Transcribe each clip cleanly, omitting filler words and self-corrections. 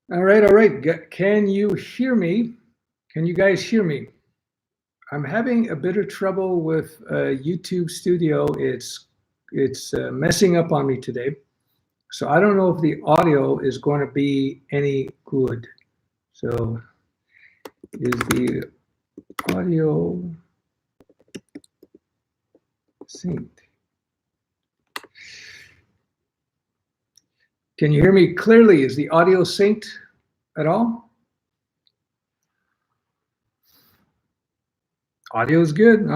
All right, all right. Can you hear me? Can you guys hear me? I'm having a bit of trouble with YouTube Studio. It's messing up on me today. So I don't know if the audio is going to be any good. So is the audio synced? Can you hear me clearly? Is the audio synced at all? Audio is good.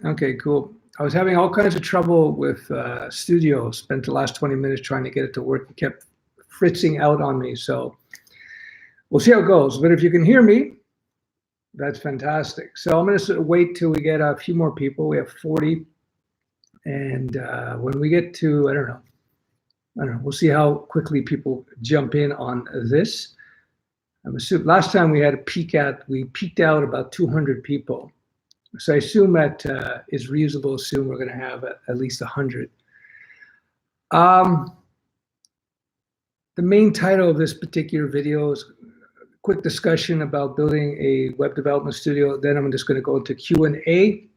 Okay, cool. I was having all kinds of trouble with Studio. Spent the last 20 minutes trying to get it to work. It kept fritzing out on me. So we'll see how it goes. But if you can hear me, that's fantastic. So I'm going to wait till we get a few more people. We have 40. And when we get to, I don't know, we'll see how quickly people jump in on this. I'm assuming last time we peaked out about 200 people. So I assume that is reasonable to assume we're going to have at least 100. The main title of this particular video is a quick discussion about building a web development studio. Then I'm just going to go into Q&A.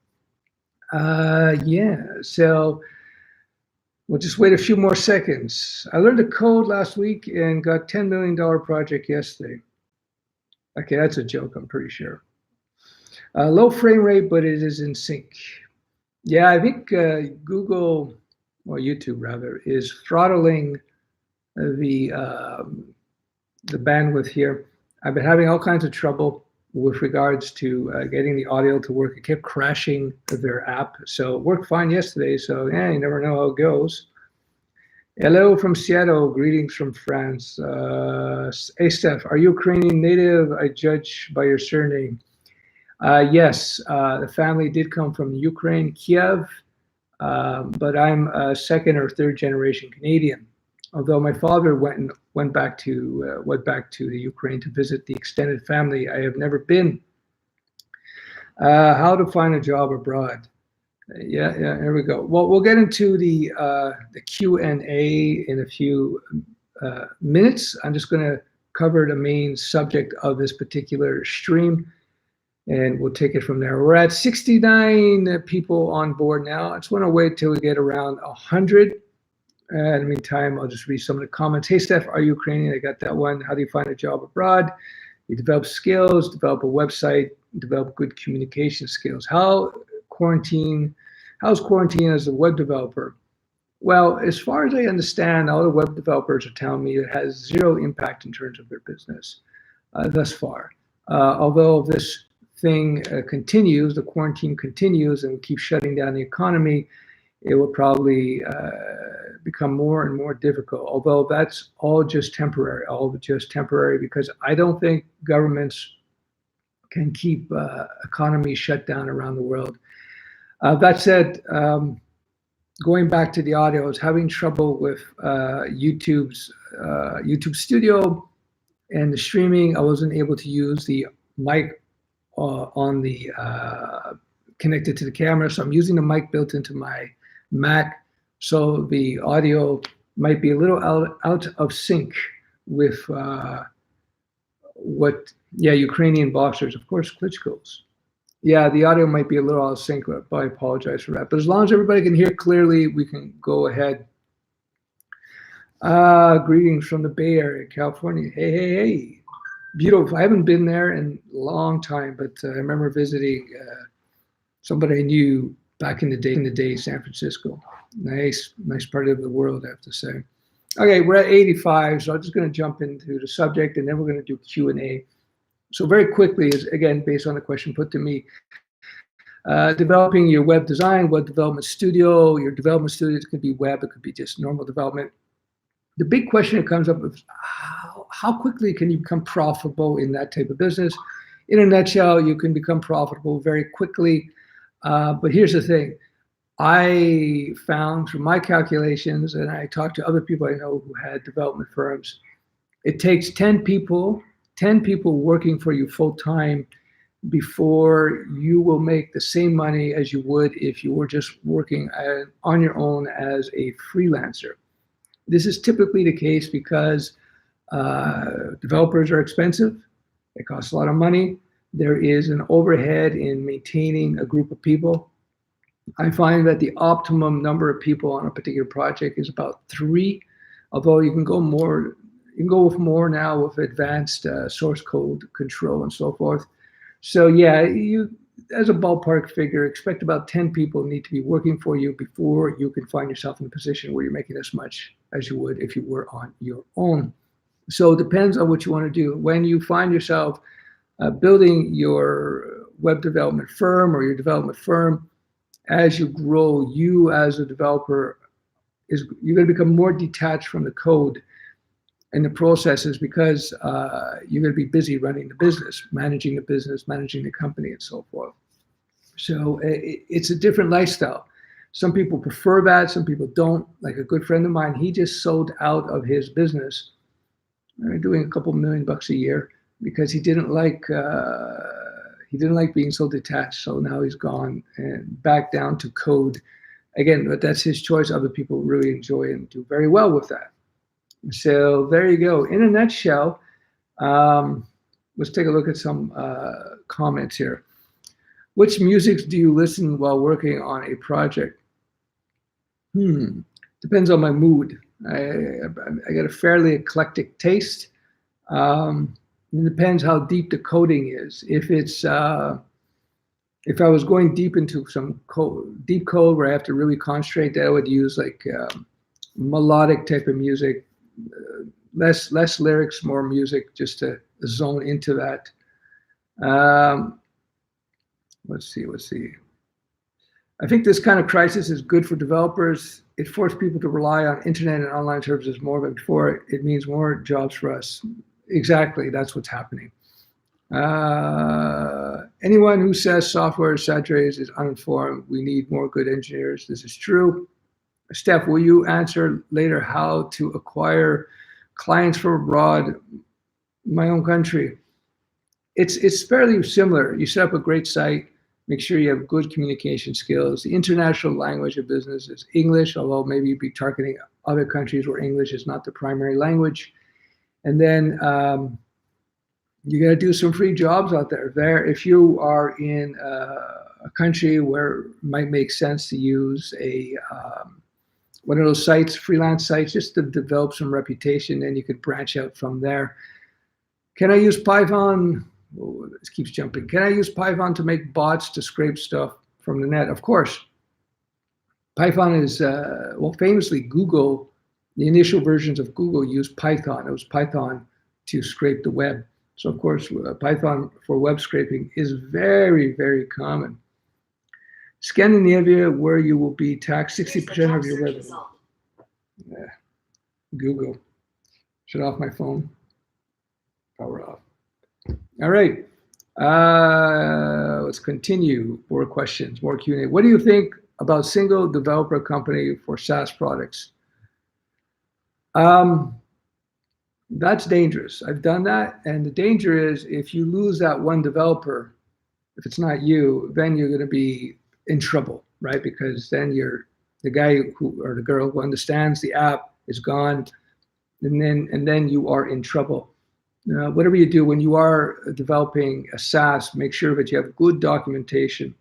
So we'll just wait a few more seconds. I learned a code last week and got $10 million project yesterday. Okay, that's a joke, I'm pretty sure. Low frame rate, but it is in sync. Yeah, I think Google, or YouTube rather, is throttling the bandwidth here. I've been having all kinds of trouble with regards to getting the audio to work. It kept crashing their app. So it worked fine yesterday. So yeah, you never know how it goes. Hello from Seattle. Greetings from France. Hey, Stef, are you Ukrainian native? I judge by your surname. Yes, the family did come from Ukraine, Kiev, but I'm a second or third generation Canadian. Although my father went back to the Ukraine to visit the extended family, I have never been. How to find a job abroad? Yeah, here we go. Well, we'll get into the Q&A in a few minutes. I'm just going to cover the main subject of this particular stream, and we'll take it from there. We're at 69 people on board now. I just want to wait till we get around 100. In the meantime, I'll just read some of the comments. Hey, Steph, are you Ukrainian? I got that one. How do you find a job abroad? You develop skills, develop a website, develop good communication skills. How's quarantine as a web developer? Well, as far as I understand, all the web developers are telling me it has zero impact in terms of their business thus far. Although this thing continues, the quarantine continues, and we keep shutting down the economy, it will probably become more and more difficult. Although that's all just temporary, because I don't think governments can keep economies shut down around the world. That said, going back to the audio, I was having trouble with YouTube Studio and the streaming. I wasn't able to use the mic on the connected to the camera, so I'm using the mic built into my Mac, so the audio might be a little out of sync with Ukrainian boxers, of course, Klitschko's. Yeah, the audio might be a little out of sync, but I apologize for that. But as long as everybody can hear clearly, we can go ahead. Greetings from the Bay Area, California. Hey. Beautiful. I haven't been there in a long time, but I remember visiting somebody I knew back in the day, San Francisco. Nice part of the world, I have to say. Okay, we're at 85, so I'm just going to jump into the subject, and then we're going to do Q&A. So very quickly, is again based on the question put to me, developing your web design, web development studio. Your development studio could be web, it could be just normal development. The big question that comes up is how quickly can you become profitable in that type of business? In a nutshell, you can become profitable very quickly. But here's the thing. I found from my calculations, and I talked to other people I know who had development firms, it takes 10 people working for you full time before you will make the same money as you would if you were just working on your own as a freelancer. This is typically the case because Developers are expensive. It costs a lot of money. There is an overhead in maintaining a group of people. I find that the optimum number of people on a particular project is about 3, although you can go more. You can go with more now with advanced source code control and so forth. So yeah, you, as a ballpark figure, expect about 10 people need to be working for you before you can find yourself in a position where you're making as much as you would if you were on your own. So it depends on what you want to do. When you find yourself building your web development firm or your development firm, as you grow, you as a developer, you're going to become more detached from the code and the processes because you're going to be busy running the business, managing the company, and so forth. So it's a different lifestyle. Some people prefer that, some people don't. Like a good friend of mine, he just sold out of his business, doing a couple $1,000,000 a year, because he didn't like being so detached. So now he's gone and back down to code again. But that's his choice. Other people really enjoy and do very well with that. So there you go. In a nutshell, let's take a look at some comments here. Which music do you listen while working on a project? Depends on my mood. I got a fairly eclectic taste. It depends how deep the coding is. If I was going deep into some deep code where I have to really concentrate, that I would use like melodic type of music. Less lyrics, more music, just to zone into that. Let's see. I think this kind of crisis is good for developers. It forced people to rely on internet and online services more than before. It means more jobs for us. Exactly, that's what's happening. Anyone who says software is saturated is uninformed. We need more good engineers. This is true. Stef, will you answer later how to acquire clients from abroad? My own country. It's fairly similar. You set up a great site, make sure you have good communication skills. The international language of business is English, although maybe you'd be targeting other countries where English is not the primary language. And then you got to do some free jobs out there. If you are in a country where it might make sense to use one of those sites, freelance sites, just to develop some reputation, and you could branch out from there. Can I use Python? Oh, this keeps jumping. Can I use Python to make bots to scrape stuff from the net? Of course. Python is, famously Google, the initial versions of Google used Python. It was Python to scrape the web. So of course, Python for web scraping is very, very common. Scandinavia, where you will be taxed 60% of your revenue. Yeah. Google. Shut off my phone. Power off. All right. Let's continue. More questions, more Q&A. What do you think about single developer company for SaaS products? That's dangerous. I've done that. And the danger is if you lose that one developer, if it's not you, then you're going to be in trouble, right? Because then the guy or the girl who understands the app is gone, and then you are in trouble. Whatever you do when you are developing a SaaS, make sure that you have good documentation.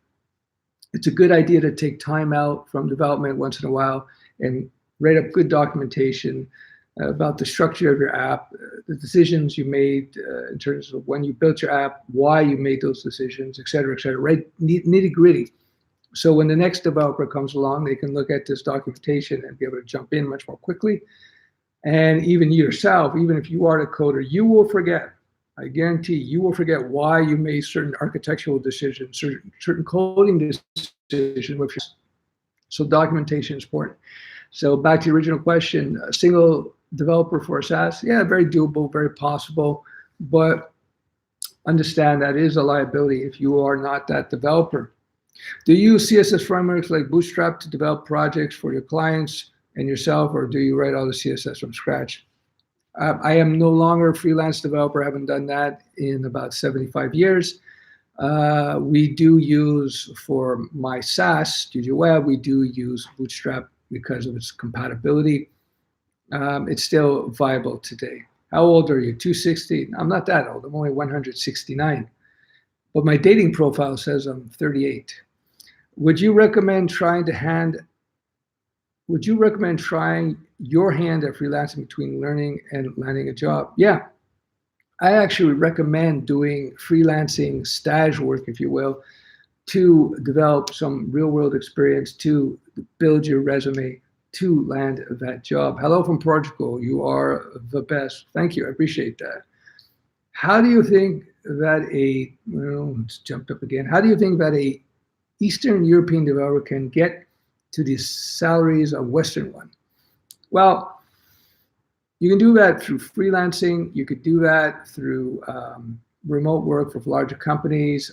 It's a good idea to take time out from development once in a while and write up good documentation about the structure of your app, the decisions you made in terms of when you built your app, why you made those decisions, et cetera, right? Nitty gritty. So when the next developer comes along, they can look at this documentation and be able to jump in much more quickly. And even yourself, even if you are the coder, you will forget. I guarantee you will forget why you made certain architectural decisions, certain coding decisions. So documentation is important. So back to the original question, a single developer for a SaaS, yeah, very doable, very possible, but understand that is a liability if you are not that developer. Do you use CSS frameworks like Bootstrap to develop projects for your clients and yourself, or do you write all the CSS from scratch? I am no longer a freelance developer. I haven't done that in about 75 years. We do use, for my SaaS, StudioWeb, we do use Bootstrap because of its compatibility. It's still viable today. How old are you? 260. I'm not that old. I'm only 169. But my dating profile says I'm 38. Would you recommend trying your hand at freelancing between learning and landing a job? Yeah, I actually recommend doing freelancing stage work, if you will, to develop some real world experience, to build your resume, to land that job. Hello from Portugal. You are the best. Thank you. I appreciate that. How do you think that let's jump up again. How do you think that a Eastern European developer can get to the salaries of Western one? Well, you can do that through freelancing. You could do that through remote work for larger companies,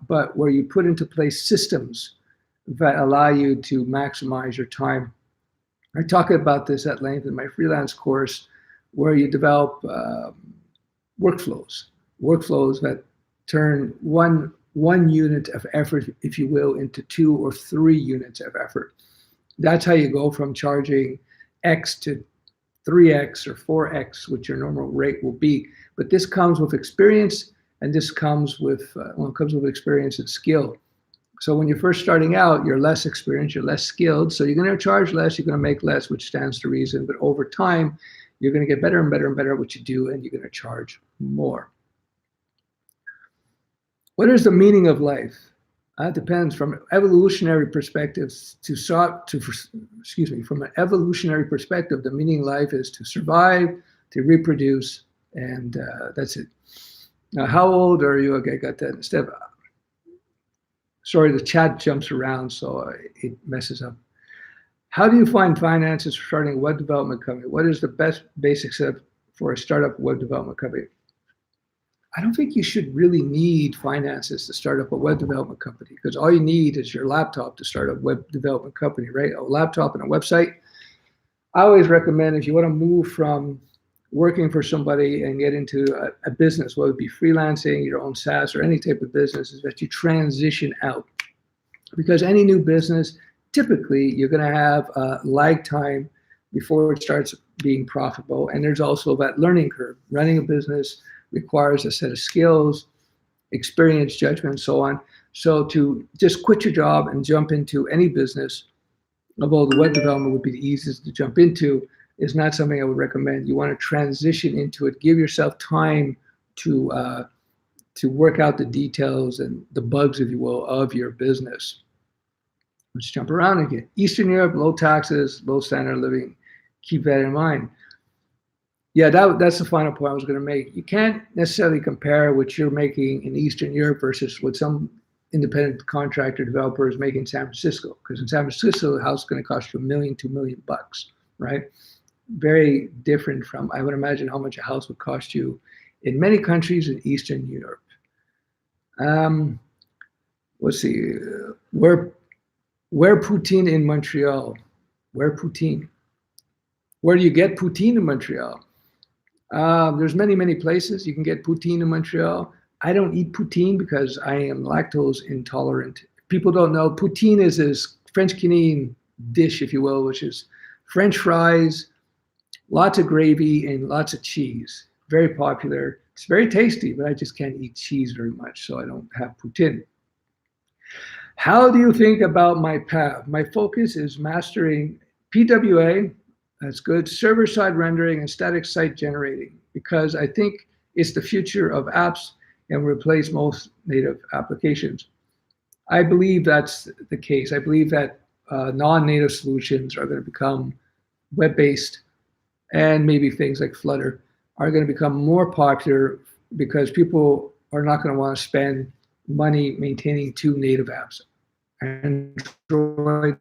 but where you put into place systems that allow you to maximize your time. I talk about this at length in my freelance course, where you develop workflows that turn one unit of effort, if you will, into 2 or 3 units of effort. That's how you go from charging X to 3X or 4X, which your normal rate will be. But this comes with experience, and this comes with experience and skill. So when you're first starting out, you're less experienced, you're less skilled, so you're going to charge less, you're going to make less, which stands to reason. But over time, you're going to get better and better and better at what you do, and you're going to charge more. What is the meaning of life? It depends. From an evolutionary perspective, from an evolutionary perspective, the meaning of life is to survive, to reproduce, and that's it. Now, how old are you? Okay, got that. Stef, sorry, the chat jumps around, so it messes up. How do you find finances for starting a web development company? What is the best basic setup for a startup web development company? I don't think you should really need finances to start up a web development company, because all you need is your laptop to start a web development company, right? A laptop and a website. I always recommend, if you want to move from working for somebody and get into a business, whether it be freelancing, your own SaaS, or any type of business, is that you transition out. Because any new business, typically you're going to have a lag time before it starts being profitable. And there's also that learning curve. Running a business requires a set of skills, experience, judgment, and so on. So to just quit your job and jump into any business, although the web development would be the easiest to jump into, is not something I would recommend. You want to transition into it. Give yourself time to work out the details and the bugs, if you will, of your business. Let's jump around again. Eastern Europe, low taxes, low standard of living. Keep that in mind. Yeah, that's the final point I was going to make. You can't necessarily compare what you're making in Eastern Europe versus what some independent contractor developer is making in San Francisco. Because in San Francisco, the house is going to cost you $1 million, $2 million bucks, right? Very different from, I would imagine, how much a house would cost you in many countries in Eastern Europe. Let's see, where Poutine in Montreal? Where Poutine? Where do you get Poutine in Montreal? There's many places you can get poutine in Montreal. I don't eat poutine because I am lactose intolerant. People don't know, poutine is this French Canadian dish, if you will, which is French fries, lots of gravy, and lots of cheese. Very popular. It's very tasty, but I just can't eat cheese very much, so I don't have poutine. How do you think about my path? My focus is mastering PWA, that's good, server-side rendering and static site generating, because I think it's the future of apps and will replace most native applications. I believe that's the case. I believe that non-native solutions are going to become web-based, and maybe things like Flutter are going to become more popular because people are not going to want to spend money maintaining 2 native apps. Android,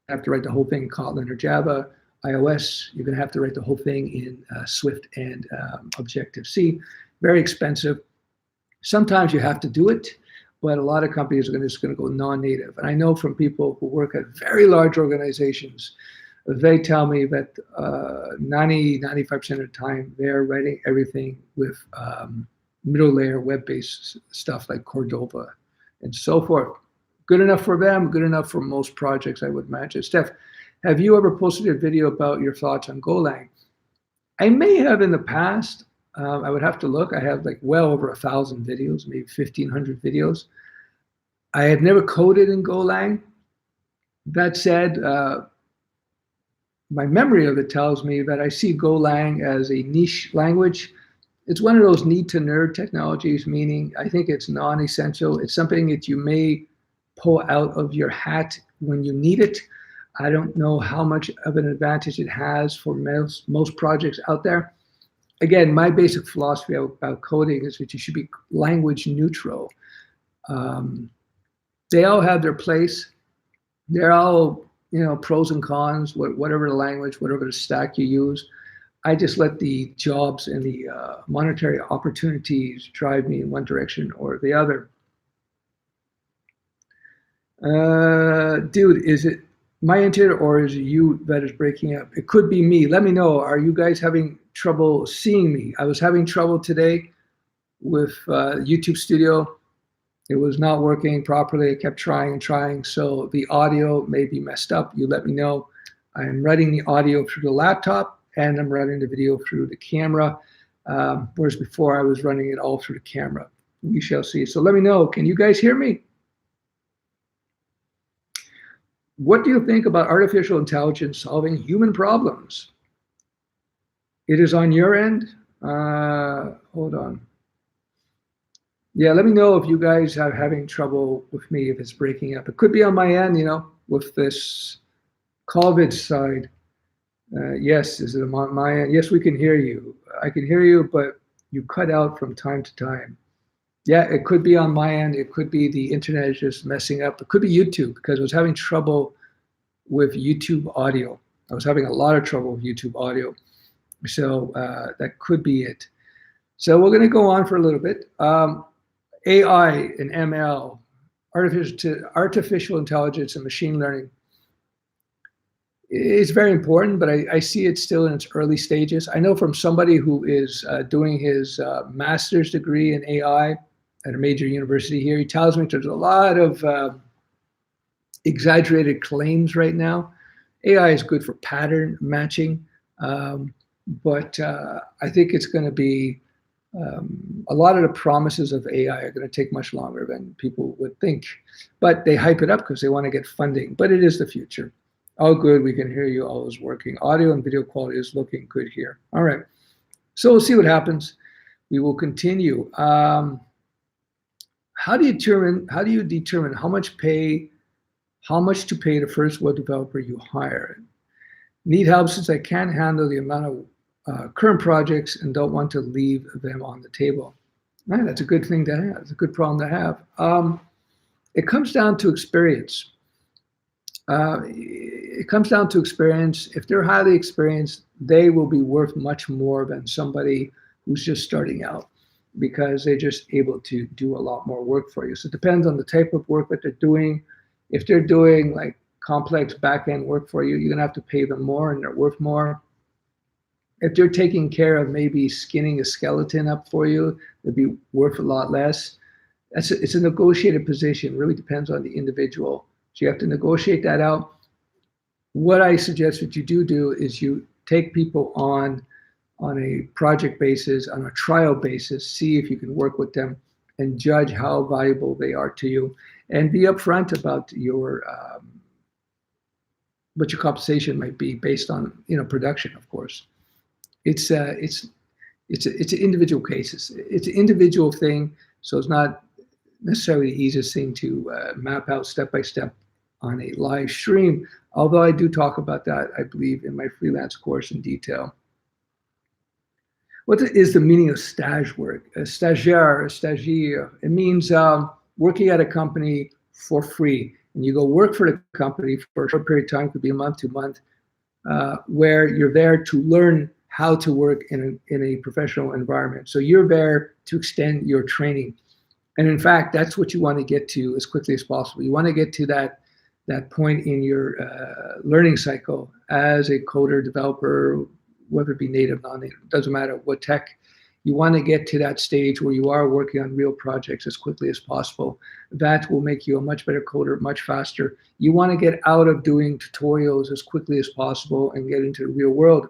have to write the whole thing in Kotlin or Java. iOS, you're going to have to write the whole thing in Swift and Objective-C. Very expensive. Sometimes you have to do it, but a lot of companies are just going to go non-native. And I know from people who work at very large organizations, they tell me that 90-95% of the time they're writing everything with middle layer web-based stuff like Cordova and so forth. Good enough for them, good enough for most projects, I would imagine. Stef, have you ever posted a video about your thoughts on Golang? I may have in the past. I would have to look. I have like well over 1,000 videos, maybe 1,500 videos. I have never coded in Golang. That said, my memory of it tells me that I see Golang as a niche language. It's one of those need to nerd technologies, meaning I think it's non-essential. It's something that you may pull out of your hat when you need it. I don't know how much of an advantage it has for most projects out there. Again, my basic philosophy about coding is that you should be language neutral. They all have their place. They're all, pros and cons, whatever the language, whatever the stack you use. I just let the jobs and the monetary opportunities drive me in one direction or the other. Dude, is it my internet or is it you that is breaking up? It could be me. Let me know. Are you guys having trouble seeing me? I was having trouble today with YouTube Studio. It was not working properly. I kept trying and trying. So the audio may be messed up. You let me know. I'm running the audio through the laptop and I'm running the video through the camera. Whereas before I was running it all through the camera. We shall see. So let me know. Can you guys hear me? What do you think about artificial intelligence solving human problems? It is on your end? Hold on. Yeah, let me know if you guys are having trouble with me, if it's breaking up. It could be on my end, with this COVID side. Yes, is it on my end? Yes, we can hear you. I can hear you, but you cut out from time to time. Yeah, it could be on my end. It could be the internet is just messing up. It could be YouTube because I was having trouble with YouTube audio. I was having a lot of trouble with YouTube audio. So that could be it. So we're going to go on for a little bit. AI and ML, artificial intelligence and machine learning, is very important, but I see it still in its early stages. I know from somebody who is doing his master's degree in AI at a major university here, he tells me there's a lot of exaggerated claims right now. AI is good for pattern matching, but I think it's going to be a lot of the promises of AI are going to take much longer than people would think, but they hype it up because they want to get funding. But it is the future. Oh, good, we can hear you. All is working. Audio and video quality is looking good here. All right, so we'll see what happens. We will continue. How do you determine how much to pay the first web developer you hire? Need help since I can't handle the amount of current projects and don't want to leave them on the table. Man, that's a good thing to have. It's a good problem to have. It comes down to experience. If they're highly experienced, they will be worth much more than somebody who's just starting out because they're just able to do a lot more work for you. So it depends on the type of work that they're doing. If they're doing like complex back-end work for you, you're gonna have to pay them more and they're worth more. If they're taking care of maybe skinning a skeleton up for you, they'd be worth a lot less. It's a negotiated position. It really depends on the individual. So you have to negotiate that out. What I suggest that you do is you take people on a project basis, on a trial basis, see if you can work with them and judge how valuable they are to you, and be upfront about what your compensation might be based on production, of course. It's an individual cases. It's an individual thing, so it's not necessarily the easiest thing to map out step by step on a live stream. Although I do talk about that, I believe, in my freelance course in detail. What is the meaning of stage work? A stagiaire, a stagiaire. It means working at a company for free, and you go work for the company for a short period of time, could be a month, 2 months, where you're there to learn how to work in a professional environment. So you're there to extend your training. And in fact, that's what you want to get to as quickly as possible. You want to get to that point in your learning cycle as a coder, developer, whether it be native, non-native, doesn't matter what tech. You want to get to that stage where you are working on real projects as quickly as possible. That will make you a much better coder, much faster. You want to get out of doing tutorials as quickly as possible and get into the real world.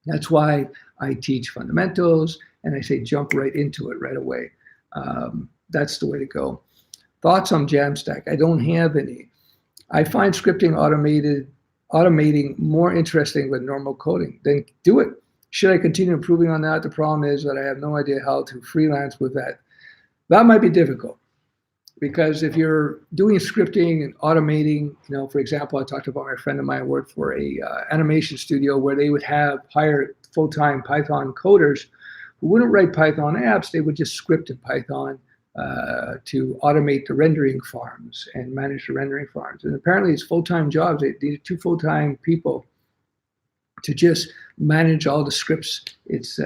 That's why I teach fundamentals and I say jump right into it right away. That's the way to go. Thoughts on Jamstack? I don't have any. I find automating more interesting with normal coding. Then do it. Should I continue improving on that? The problem is that I have no idea how to freelance with that. That might be difficult because if you're doing scripting and automating, for example, I talked about my friend of mine worked for a animation studio where they would hire full-time Python coders who wouldn't write Python apps. They would just script in Python to automate the rendering farms and manage the rendering farms. And apparently it's full-time jobs. They needed 2 full-time people to just manage all the scripts. It's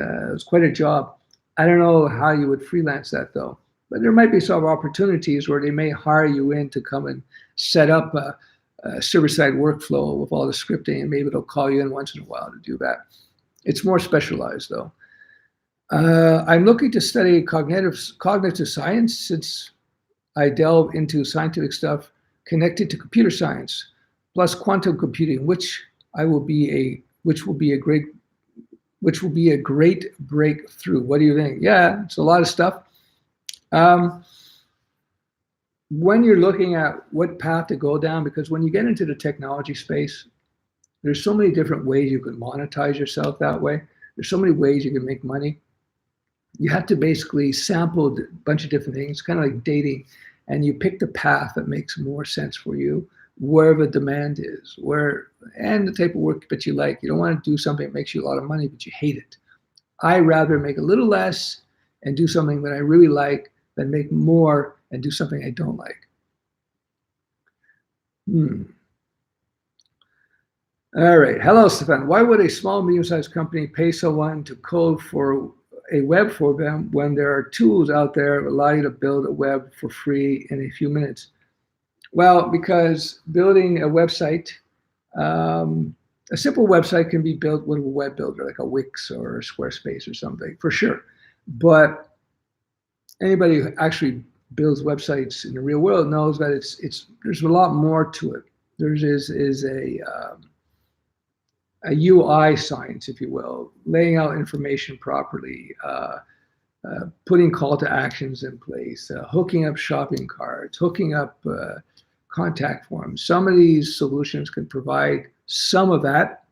quite a job. I don't know how you would freelance that though, but there might be some opportunities where they may hire you in to come and set up a server-side workflow with all the scripting, and maybe they'll call you in once in a while to do that. It's more specialized though. I'm looking to study cognitive science since I delve into scientific stuff connected to computer science, plus quantum computing, which will be a great breakthrough. What do you think? Yeah, it's a lot of stuff. When you're looking at what path to go down, because when you get into the technology space, there's so many different ways you can monetize yourself that way. There's so many ways you can make money. You have to basically sample a bunch of different things, kind of like dating, and you pick the path that makes more sense for you, wherever demand is, and the type of work that you like. You don't want to do something that makes you a lot of money, but you hate it. I rather make a little less and do something that I really like than make more and do something I don't like. All right. Hello, Stefan. Why would a small, medium-sized company pay someone to code for a web for them when there are tools out there that allow you to build a web for free in a few minutes? Well, because building a website, a simple website can be built with a web builder like a Wix or a Squarespace or something, for sure. But anybody who actually builds websites in the real world knows that there's a lot more to it. There is a UI science, if you will, laying out information properly, putting call to actions in place, hooking up shopping carts, hooking up contact forms. Some of these solutions can provide some of that.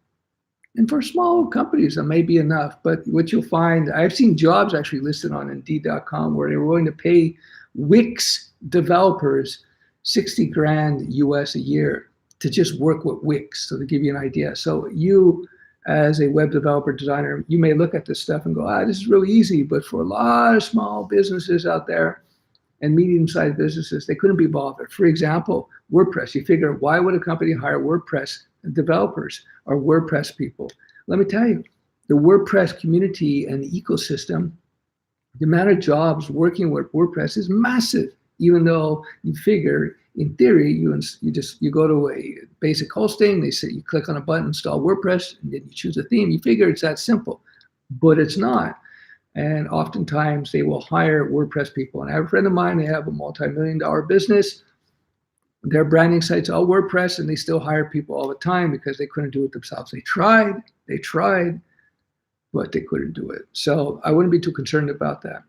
And for small companies, that may be enough. But what you'll find, I've seen jobs actually listed on Indeed.com where they were willing to pay Wix developers 60 grand US a year to just work with Wix, so to give you an idea. So you, as a web developer designer, you may look at this stuff and go, this is really easy, but for a lot of small businesses out there and medium-sized businesses, they couldn't be bothered. For example, WordPress. You figure, why would a company hire WordPress developers or WordPress people? Let me tell you, the WordPress community and the ecosystem, the amount of jobs working with WordPress is massive, even though you figure, in theory, you go to a basic hosting, they say you click on a button, install WordPress, and then you choose a theme. You figure it's that simple, but it's not. And oftentimes they will hire WordPress people. And I have a friend of mine, they have a multi-million-dollar business. Their branding site's all WordPress, and they still hire people all the time because they couldn't do it themselves. They tried, but they couldn't do it. So I wouldn't be too concerned about that.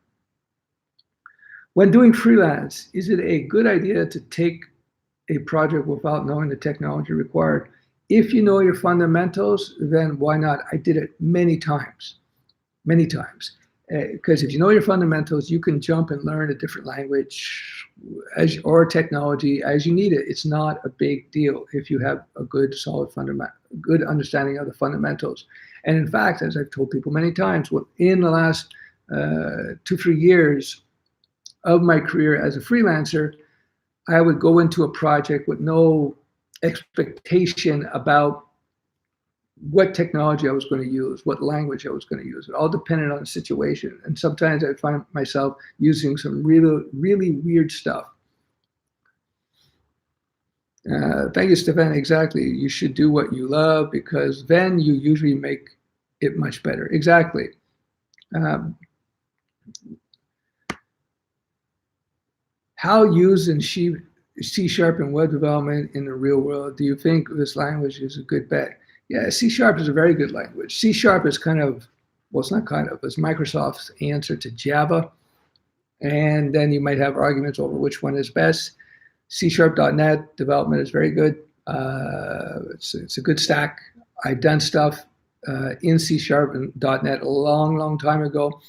When doing freelance, is it a good idea to take a project without knowing the technology required? If you know your fundamentals, then why not? I did it many times. Because if you know your fundamentals, you can jump and learn a different language or technology as you need it. It's not a big deal if you have a good, solid good understanding of the fundamentals. And in fact, as I've told people many times, in the last 2-3 years of my career as a freelancer, I would go into a project with no expectation about what technology I was going to use, what language I was going to use. It all depended on the situation. And sometimes I find myself using some really, really weird stuff. Thank you, Stefan. Exactly. You should do what you love because then you usually make it much better. Exactly. How used in C# in web development in the real world? Do you think this language is a good bet? Yeah, C# is a very good language. C# is kind of, well, it's not kind of, it's Microsoft's answer to Java. And then you might have arguments over which one is best. C#.NET development is very good. It's a good stack. I've done stuff in C# and .NET a long, long time ago.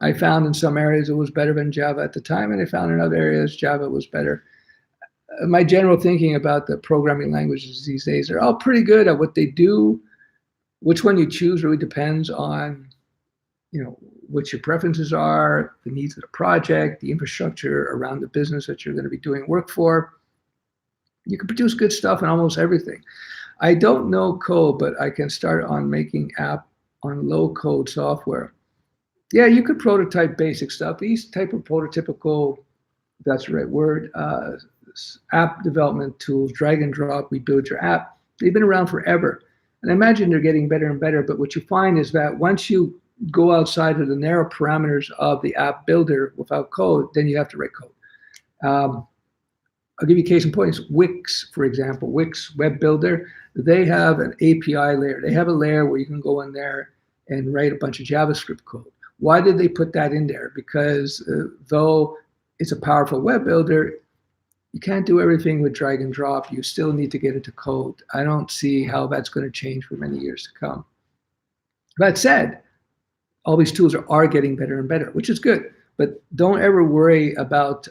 I found in some areas it was better than Java at the time, and I found in other areas Java was better. My general thinking about the programming languages these days, they're all pretty good at what they do. Which one you choose really depends on, what your preferences are, the needs of the project, the infrastructure around the business that you're going to be doing work for. You can produce good stuff in almost everything. I don't know code, but I can start on making app on low code software. Yeah, you could prototype basic stuff. These type of prototypical, if that's the right word, app development tools, drag and drop, we build your app. They've been around forever. And I imagine they're getting better and better. But what you find is that once you go outside of the narrow parameters of the app builder without code, then you have to write code. I'll give you case in point. Wix, for example, Wix Web Builder, they have an API layer. They have a layer where you can go in there and write a bunch of JavaScript code. Why did they put that in there? Because though it's a powerful web builder, you can't do everything with drag and drop. You still need to get into code. I don't see how that's going to change for many years to come. That said, all these tools are getting better and better, which is good. But don't ever worry about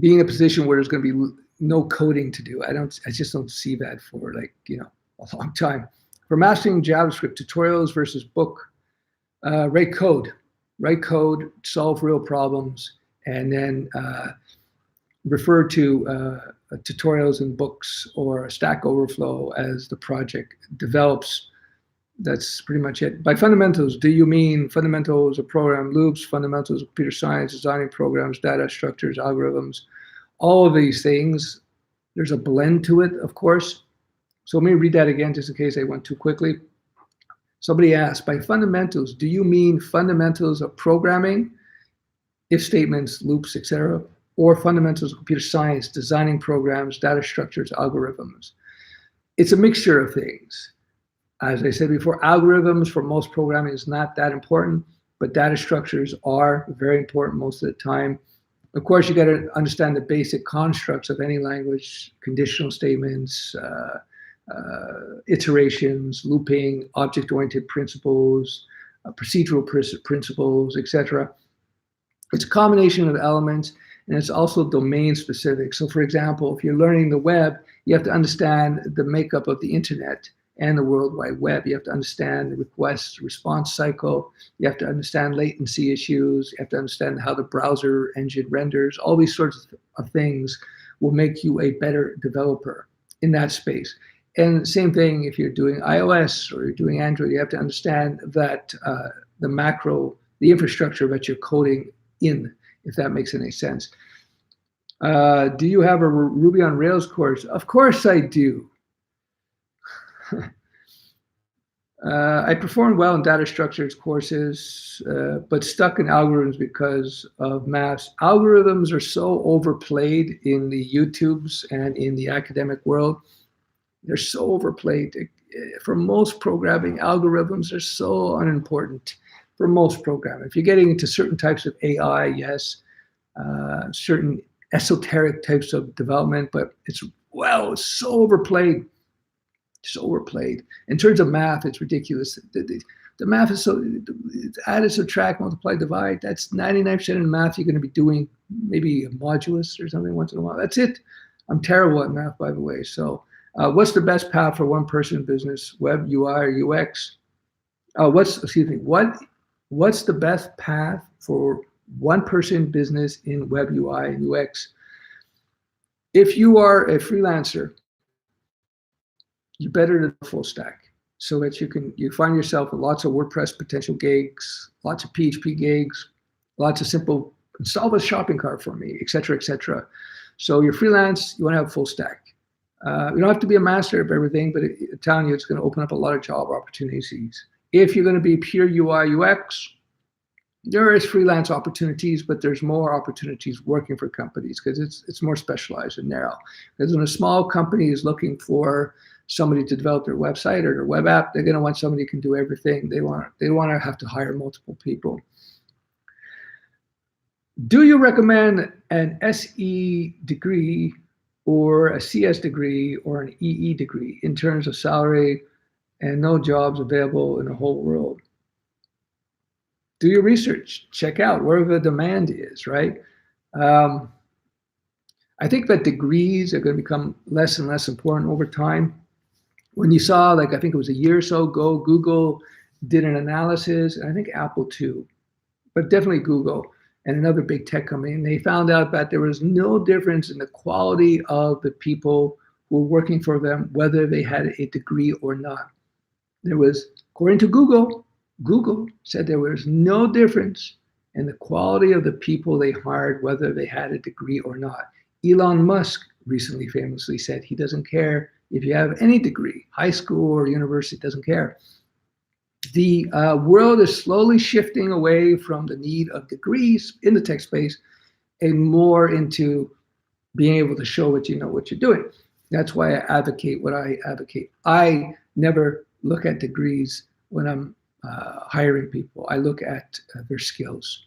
being in a position where there's going to be no coding to do. I just don't see that for a long time. For mastering JavaScript, tutorials versus book, write code, solve real problems, and then refer to tutorials and books or Stack Overflow as the project develops. That's pretty much it. By fundamentals, do you mean fundamentals of program loops, fundamentals of computer science, designing programs, data structures, algorithms, all of these things? There's a blend to it, of course. So let me read that again just in case I went too quickly. Somebody asked, by fundamentals, do you mean fundamentals of programming, if statements, loops, etc., or fundamentals of computer science, designing programs, data structures, algorithms? It's a mixture of things. As I said before, algorithms for most programming is not that important, but data structures are very important most of the time. Of course, you got to understand the basic constructs of any language: conditional statements, iterations, looping, object-oriented principles, procedural principles, etc. It's a combination of elements, and it's also domain specific. So for example, if you're learning the web, you have to understand the makeup of the internet and the World Wide Web. You have to understand the request response cycle. You have to understand latency issues. You have to understand how the browser engine renders. All these sorts of things will make you a better developer in that space. And same thing if you're doing iOS or you're doing Android, you have to understand that the infrastructure that you're coding in, if that makes any sense. Do you have a Ruby on Rails course? Of course I do. I performed well in data structures courses, but stuck in algorithms because of maths. Algorithms are so overplayed in the YouTubes and in the academic world. They're so overplayed. For most programming, algorithms are so unimportant for most programming. If you're getting into certain types of AI, yes, certain esoteric types of development, but it's so overplayed. So overplayed. In terms of math, it's ridiculous. The math is it's add, subtract, multiply, divide. That's 99% of the math you're going to be doing, maybe a modulus or something once in a while. That's it. I'm terrible at math, by the way. So what's the best path for one person business, web, UI, or UX? What's the best path for one person business in web, UI, and UX? If you are a freelancer, you better do the full stack so that you find yourself with lots of WordPress potential gigs, lots of PHP gigs, lots of simple install a shopping cart for me, et cetera, et cetera. So you're freelance, you want to have a full stack. You don't have to be a master of everything, but I'm telling you, it's going to open up a lot of job opportunities. If you're going to be pure UI, UX, there is freelance opportunities, but there's more opportunities working for companies because it's more specialized and narrow. Because when a small company is looking for somebody to develop their website or their web app. They're going to want somebody who can do everything. They want to have to hire multiple people. Do you recommend an SE degree or a CS degree or an EE degree in terms of salary and no jobs available in the whole world? Do your research, check out where the demand is, right? I think that degrees are going to become less and less important over time. When you saw, like, I think it was a year or so ago, Google did an analysis, and I think Apple too, but definitely Google and another big tech company, and they found out that there was no difference in the quality of the people who were working for them, whether they had a degree or not. There was, according to Google said there was no difference in the quality of the people they hired, whether they had a degree or not. Elon Musk recently famously said he doesn't care if you have any degree, high school or university, doesn't care. The world is slowly shifting away from the need of degrees in the tech space and more into being able to show what you know what you're doing. That's why I advocate what I advocate. I never look at degrees when I'm hiring people. I look at their skills.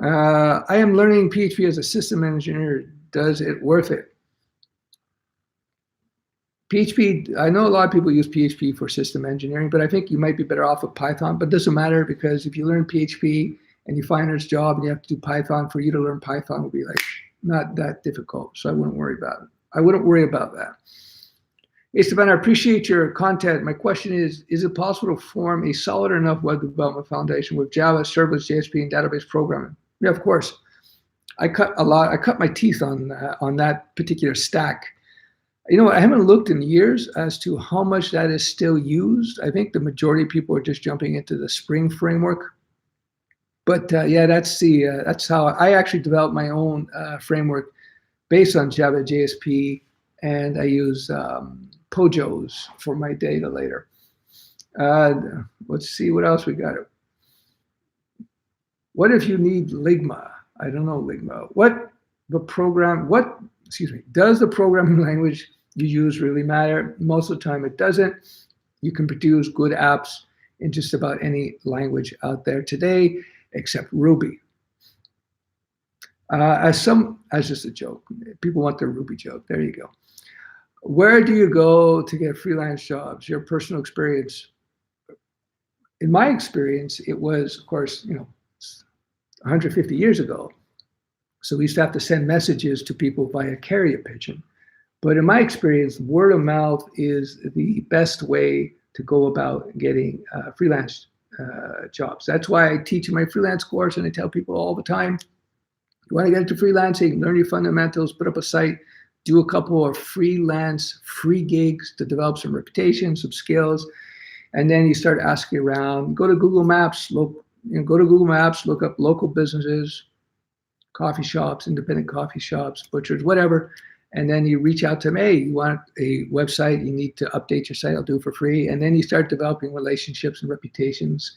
I am learning PHP as a system engineer. Does it worth it? PHP, I know a lot of people use PHP for system engineering, but I think you might be better off with Python. But it doesn't matter, because if you learn PHP and you find there's a job and you have to do Python, for you to learn Python will be like not that difficult. So I wouldn't worry about it. I wouldn't worry about that. Hey, Stefan, I appreciate your content. My question is it possible to form a solid enough web development foundation with Java, Serverless, JSP, and database programming? Yeah, of course. I cut my teeth on that particular stack. You know, I haven't looked in years as to how much that is still used. I think the majority of people are just jumping into the Spring framework. But yeah, that's how I actually developed my own framework based on Java, JSP, and I use Pojos for my data later. Let's see what else we got. What if you need Ligma? I don't know Ligma. Does the programming language you use really matter? Most of the time it doesn't. You can produce good apps in just about any language out there today, except Ruby. As just a joke. People want their Ruby joke. There you go. Where do you go to get freelance jobs? Your personal experience. In my experience, it was, of course, 150 years ago. So we used to have to send messages to people via carrier pigeon. But in my experience, word of mouth is the best way to go about getting freelance jobs. That's why I teach in my freelance course, and I tell people all the time, you want to get into freelancing, learn your fundamentals, put up a site, do a couple of freelance free gigs to develop some reputation, some skills, and then you start asking around. Go to Google Maps, look up local businesses, coffee shops, independent coffee shops, butchers, whatever. And then you reach out to them, hey, you want a website, you need to update your site, I'll do it for free. And then you start developing relationships and reputations,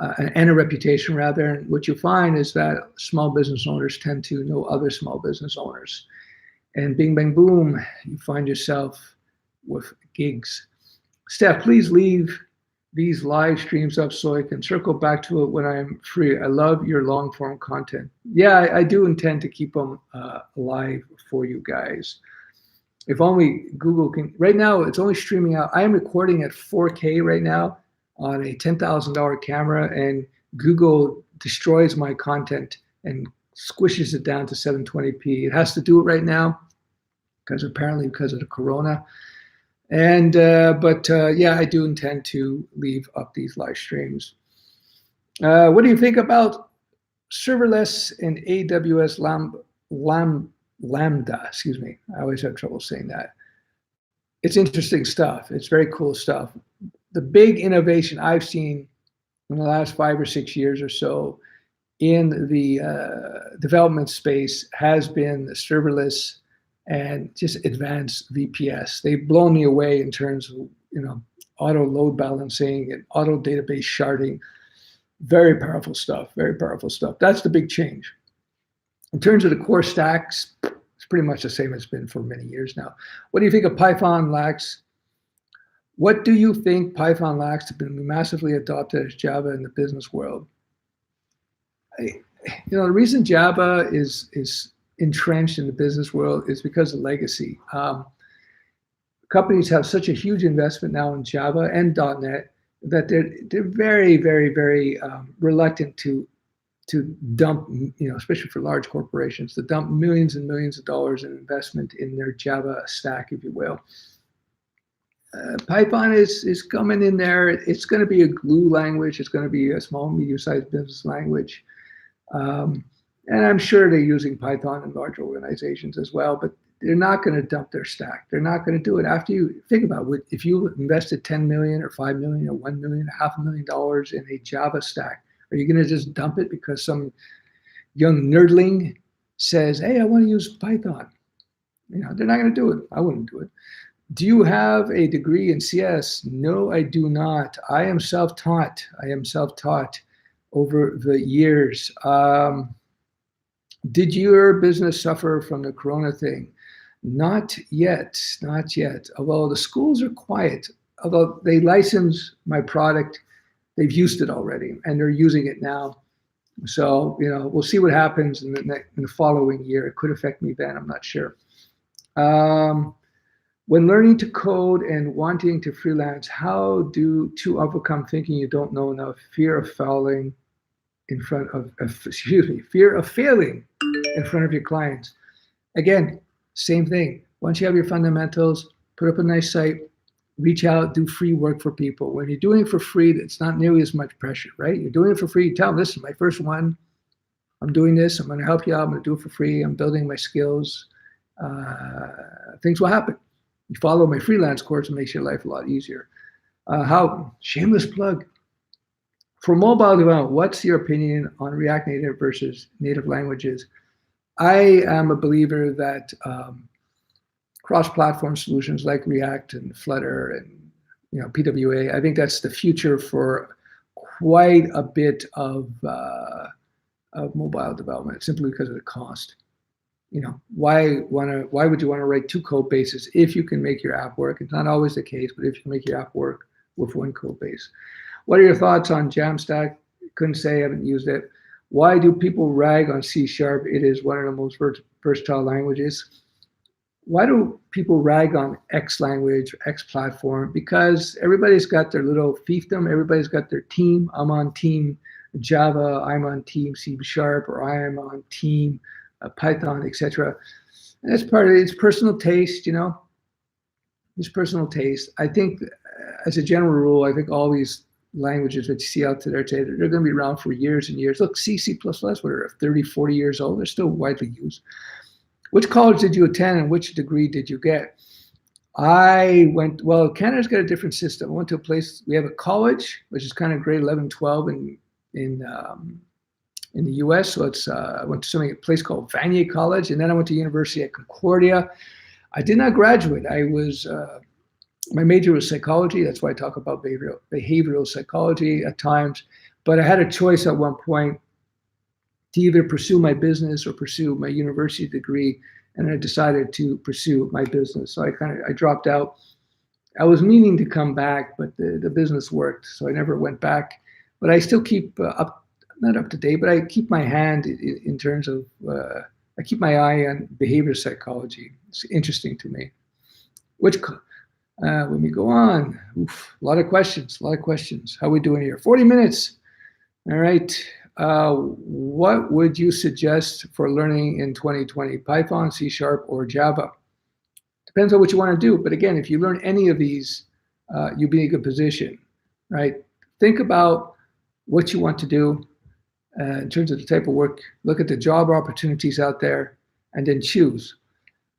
and a reputation rather. And what you find is that small business owners tend to know other small business owners. And bing, bang, boom, you find yourself with gigs. Steph, please leave these live streams up so I can circle back to it when I'm free. I love your long form content. Yeah, I do intend to keep them alive for you guys. If only Google can. Right now, it's only streaming out. I am recording at 4K right now on a $10,000 camera, and Google destroys my content and squishes it down to 720p. It has to do it right now because of the corona. And yeah, I do intend to leave up these live streams. What do you think about serverless and AWS Lambda? Excuse me, I always have trouble saying that. It's interesting stuff. It's very cool stuff. The big innovation I've seen in the last 5 or 6 years or so in the development space has been serverless and just advanced VPS. They've blown me away in terms of auto load balancing and auto database sharding. Very powerful stuff. Very powerful stuff. That's the big change. In terms of the core stacks, it's pretty much the same as it's been for many years now. What do you think of Python, Lax, What do you think Python lacks to be massively adopted as Java in the business world? The reason Java is entrenched in the business world is because of legacy. Companies have such a huge investment now in Java and .NET that they're very, very, very reluctant to dump, especially for large corporations, to dump millions and millions of dollars in investment in their Java stack, if you will. Python is coming in there. It's going to be a glue language. It's going to be a small, medium-sized business language. And I'm sure they're using Python in large organizations as well, but they're not going to dump their stack. They're not going to do it. After you think about it, if you invested 10 million or 5 million or 1 million, $500,000 in a Java stack, are you going to just dump it because some young nerdling says, hey, I want to use Python? They're not going to do it. I wouldn't do it. Do you have a degree in CS? No, I do not. I am self-taught. Over the years. Did your business suffer from the Corona thing? Not yet. Although the schools are quiet, although they license my product, they've used it already and they're using it now. So, we'll see what happens in the following year. It could affect me then, I'm not sure. When learning to code and wanting to freelance, how to overcome thinking you don't know enough, fear of failing in front of, fear of failing in front of your clients? Again, same thing. Once you have your fundamentals, put up a nice site, reach out, do free work for people. When you're doing it for free, it's not nearly as much pressure, right? You're doing it for free. You tell them, this is my first one. I'm doing this. I'm going to help you out. I'm going to do it for free. I'm building my skills. Things will happen. You follow my freelance course, it makes your life a lot easier. Shameless plug. For mobile development, what's your opinion on React Native versus native languages? I am a believer that cross-platform solutions like React and Flutter and PWA, I think that's the future for quite a bit of mobile development, simply because of the cost. Why would you want to write two code bases if you can make your app work? It's not always the case, but if you can make your app work with one code base. What are your thoughts on Jamstack? Couldn't say, I haven't used it. Why do people rag on C#? It is one of the most versatile languages. Why do people rag on X language, X platform? Because everybody's got their little fiefdom. Everybody's got their team. I'm on team Java. I'm on team C#, or I am on team Python, etc. And that's part of it. It's personal taste, It's personal taste. I think, as a general rule, I think all these languages that you see out there today, they're going to be around for years and years. Look, C++, what are 30, 40 years old? They're still widely used. Which college did you attend and which degree did you get? Canada's got a different system. I went to a place, we have a college, which is kind of grade 11, 12 in the US. So I went to a place called Vanier College, and then I went to University at Concordia. I did not graduate. My major was psychology. That's why I talk about behavioral psychology at times. But I had a choice at one point to either pursue my business or pursue my university degree, and I decided to pursue my business. So I dropped out. I was meaning to come back, but the business worked, so I never went back. But I still keep not up to date, but I keep my hand in terms of, I keep my eye on behavior psychology. It's interesting to me. Let me go on. A lot of questions. How are we doing here? 40 minutes. All right. What would you suggest for learning in 2020? Python, C#, or Java? Depends on what you want to do. But again, if you learn any of these, you'll be in a good position, right? Think about what you want to do in terms of the type of work. Look at the job opportunities out there and then choose.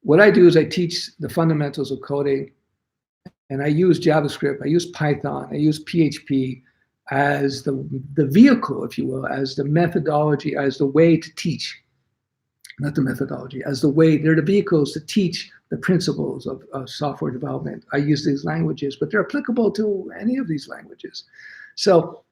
What I do is I teach the fundamentals of coding, and I use JavaScript, I use Python, I use PHP as the vehicle, if you will, as the methodology, as the way to teach. Not the methodology, as the way. They're the vehicles to teach the principles of software development. I use these languages, but they're applicable to any of these languages. So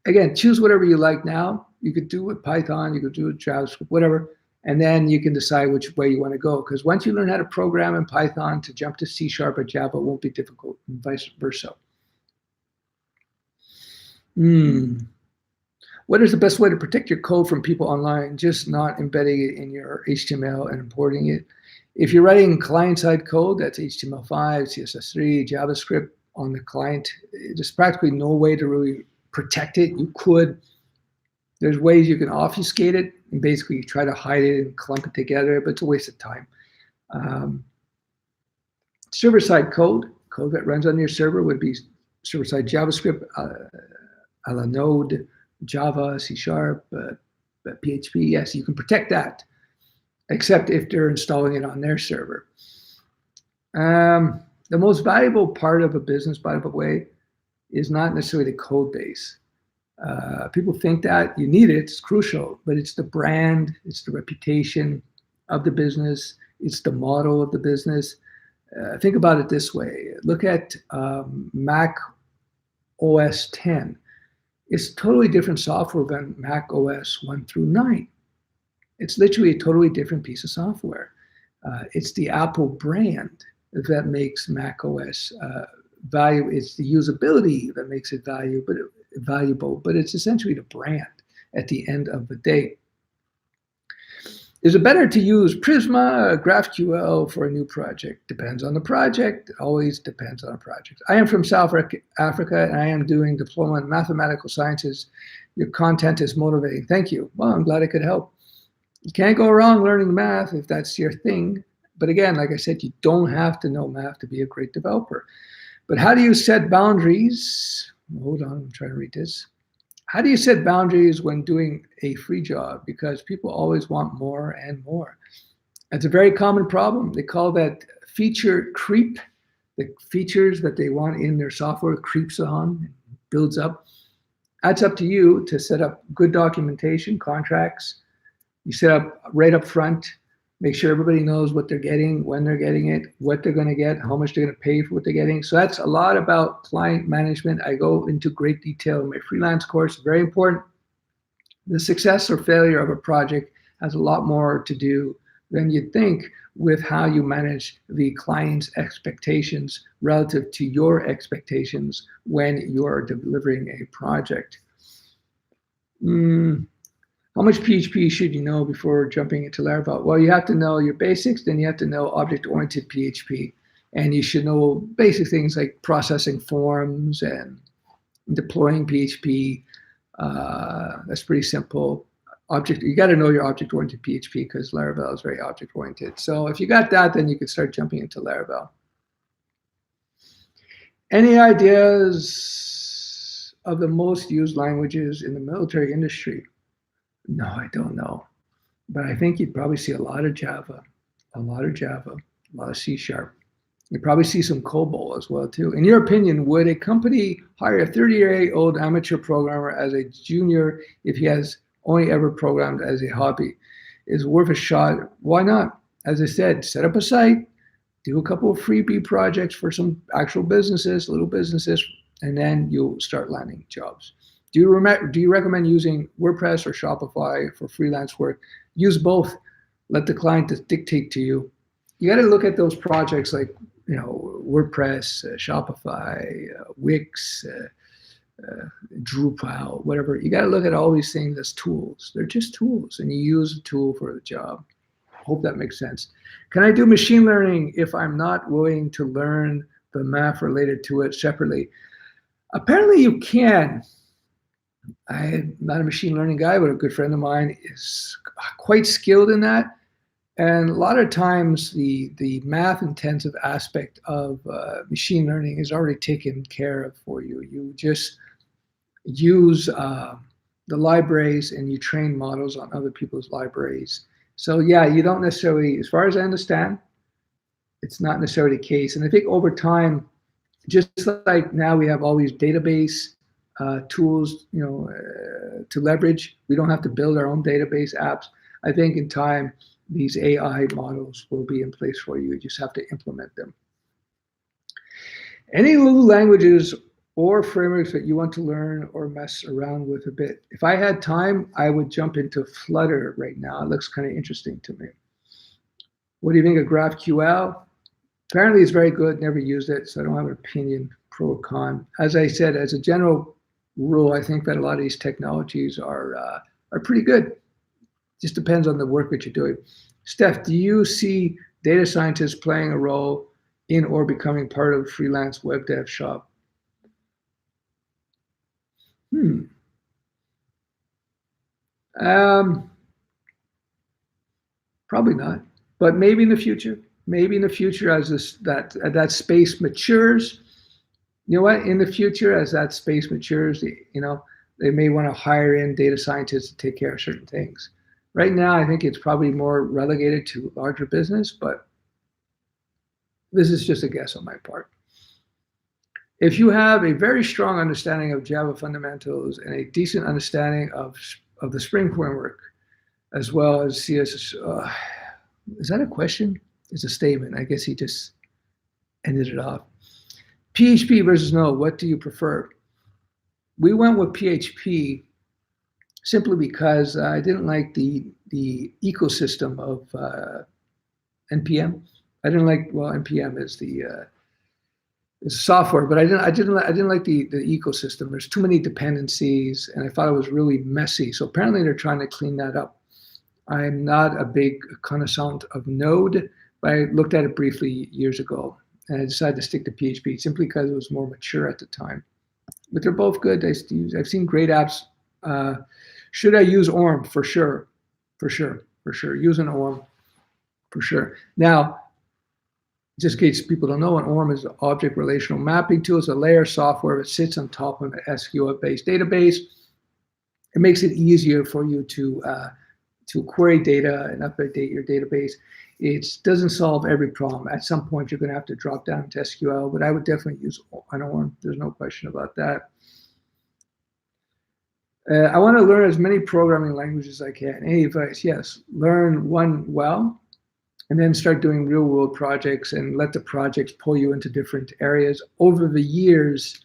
again, choose whatever you like now. You could do it with Python, you could do it with JavaScript, whatever, And then you can decide which way you want to go. Because once you learn how to program in Python, to jump to C# or Java won't be difficult, and vice versa. What is the best way to protect your code from people online? Just not embedding it in your HTML and importing it. If you're writing client-side code, that's HTML5, CSS3, JavaScript on the client, there's practically no way to really protect it. You could. There's ways you can obfuscate it and basically try to hide it and clump it together, but it's a waste of time. Server-side code that runs on your server would be server-side JavaScript, a la Node, Java, C#, PHP. Yes, you can protect that, except if they're installing it on their server. The most valuable part of a business, by the way, is not necessarily the code base. People think that you need it, it's crucial, but it's the brand, it's the reputation of the business, it's the model of the business. Think about it this way. Look at Mac OS 10. It's totally different software than Mac OS 1 through 9. It's literally a totally different piece of software. It's the Apple brand that makes Mac OS valuable. It's the usability that makes it valuable, but it's essentially the brand at the end of the day. Is it better to use Prisma or GraphQL for a new project? Depends on the project. It always depends on a project. I am from South Africa, and I am doing diploma in mathematical sciences. Your content is motivating. Thank you. Well, I'm glad I could help. You can't go wrong learning math if that's your thing. But again, like I said, you don't have to know math to be a great developer. But how do you set boundaries? Hold on, I'm trying to read this. How do you set boundaries when doing a free job? Because people always want more and more. It's a very common problem. They call that feature creep. The features that they want in their software creeps on, builds up. That's up to you to set up good documentation, contracts. You set up right up front. Make sure everybody knows what they're getting, when they're getting it, what they're going to get, how much they're going to pay for what they're getting. So that's a lot about client management. I go into great detail in my freelance course. Very important. The success or failure of a project has a lot more to do than you think with how you manage the client's expectations relative to your expectations when you are delivering a project. How much PHP should you know before jumping into Laravel? Well, you have to know your basics, then you have to know object-oriented PHP. And you should know basic things like processing forms and deploying PHP. That's pretty simple. You got to know your object-oriented PHP because Laravel is very object-oriented. So if you got that, then you can start jumping into Laravel. Any ideas of the most used languages in the military industry? No, I don't know. But I think you'd probably see a lot of Java, a lot of C#. You'd probably see some COBOL as well, too. In your opinion, would a company hire a 30-year-old amateur programmer as a junior if he has only ever programmed as a hobby? Is it worth a shot? Why not? As I said, set up a site, do a couple of freebie projects for some actual businesses, little businesses, and then you'll start landing jobs. Do you recommend using WordPress or Shopify for freelance work? Use both. Let the client dictate to you. You got to look at those projects like, WordPress, Shopify, Wix, Drupal, whatever. You got to look at all these things as tools. They're just tools, and you use a tool for the job. Hope that makes sense. Can I do machine learning if I'm not willing to learn the math related to it separately? Apparently you can. I'm not a machine learning guy, but a good friend of mine is quite skilled in that. And a lot of times the math intensive aspect of machine learning is already taken care of for you. You just use the libraries and you train models on other people's libraries. So yeah, you don't necessarily, as far as I understand, it's not necessarily the case. And I think over time, just like now we have all these database tools, to leverage. We don't have to build our own database apps. I think in time, these AI models will be in place for you. You just have to implement them. Any Lua languages or frameworks that you want to learn or mess around with a bit. If I had time, I would jump into Flutter right now. It looks kind of interesting to me. What do you think of GraphQL? Apparently it's very good, never used it, so I don't have an opinion, pro or con. As I said, as a general rule, I think that a lot of these technologies are pretty good. Just depends on the work that you're doing. Steph, do you see data scientists playing a role in or becoming part of freelance web dev shop? Um, Probably not, but maybe in the future. Maybe in the future, as that space matures, you know what? In the future, as that space matures, they may want to hire in data scientists to take care of certain things. Right now, I think it's probably more relegated to larger business, but this is just a guess on my part. If you have a very strong understanding of Java fundamentals and a decent understanding of the Spring framework, as well as CSS, is that a question? It's a statement. I guess he just ended it off. PHP versus Node, what do you prefer? We went with PHP simply because I didn't like the ecosystem of NPM. I didn't like, well, NPM is the software, but I didn't like the ecosystem. There's too many dependencies, and I thought it was really messy. So apparently they're trying to clean that up. I'm not a big connoisseur of Node, but I looked at it briefly years ago, and I decided to stick to PHP simply because it was more mature at the time. But they're both good. I've seen great apps. Should I use ORM? For sure. Use an ORM, for sure. Now, just in case people don't know, an ORM is an object relational mapping tool. It's a layer of software that sits on top of an SQL-based database. It makes it easier for you to query data and update your database. It doesn't solve every problem. At some point, you're going to have to drop down to SQL, but I would definitely use an ORM. There's no question about that. I want to learn as many programming languages as I can. Any advice? Yes. Learn one well, and then start doing real-world projects and let the projects pull you into different areas. Over the years,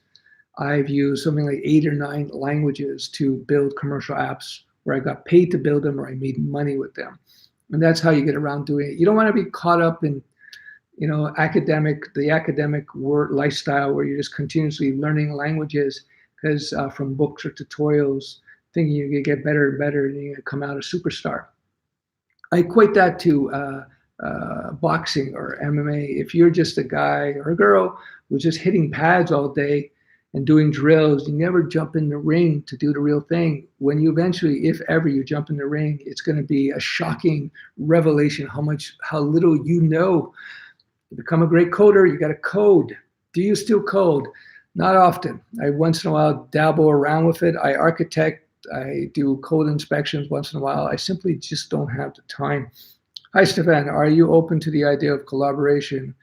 I've used something like 8 or 9 languages to build commercial apps where I got paid to build them or I made money with them. And that's how you get around doing it. You don't want to be caught up in, the academic work lifestyle where you're just continuously learning languages because from books or tutorials, thinking you're going to get better and better and you're going to come out a superstar. I equate that to boxing or MMA. If you're just a guy or a girl who's just hitting pads all day and doing drills, you never jump in the ring to do the real thing. When you eventually, if ever you jump in the ring, it's going to be a shocking revelation how little you know. To become a great coder, you got to code. Do you still code? Not often. I once in a while dabble around with it. I architect, I do code inspections once in a while. I simply just don't have the time. Hi, Stefan. Are you open to the idea of collaboration?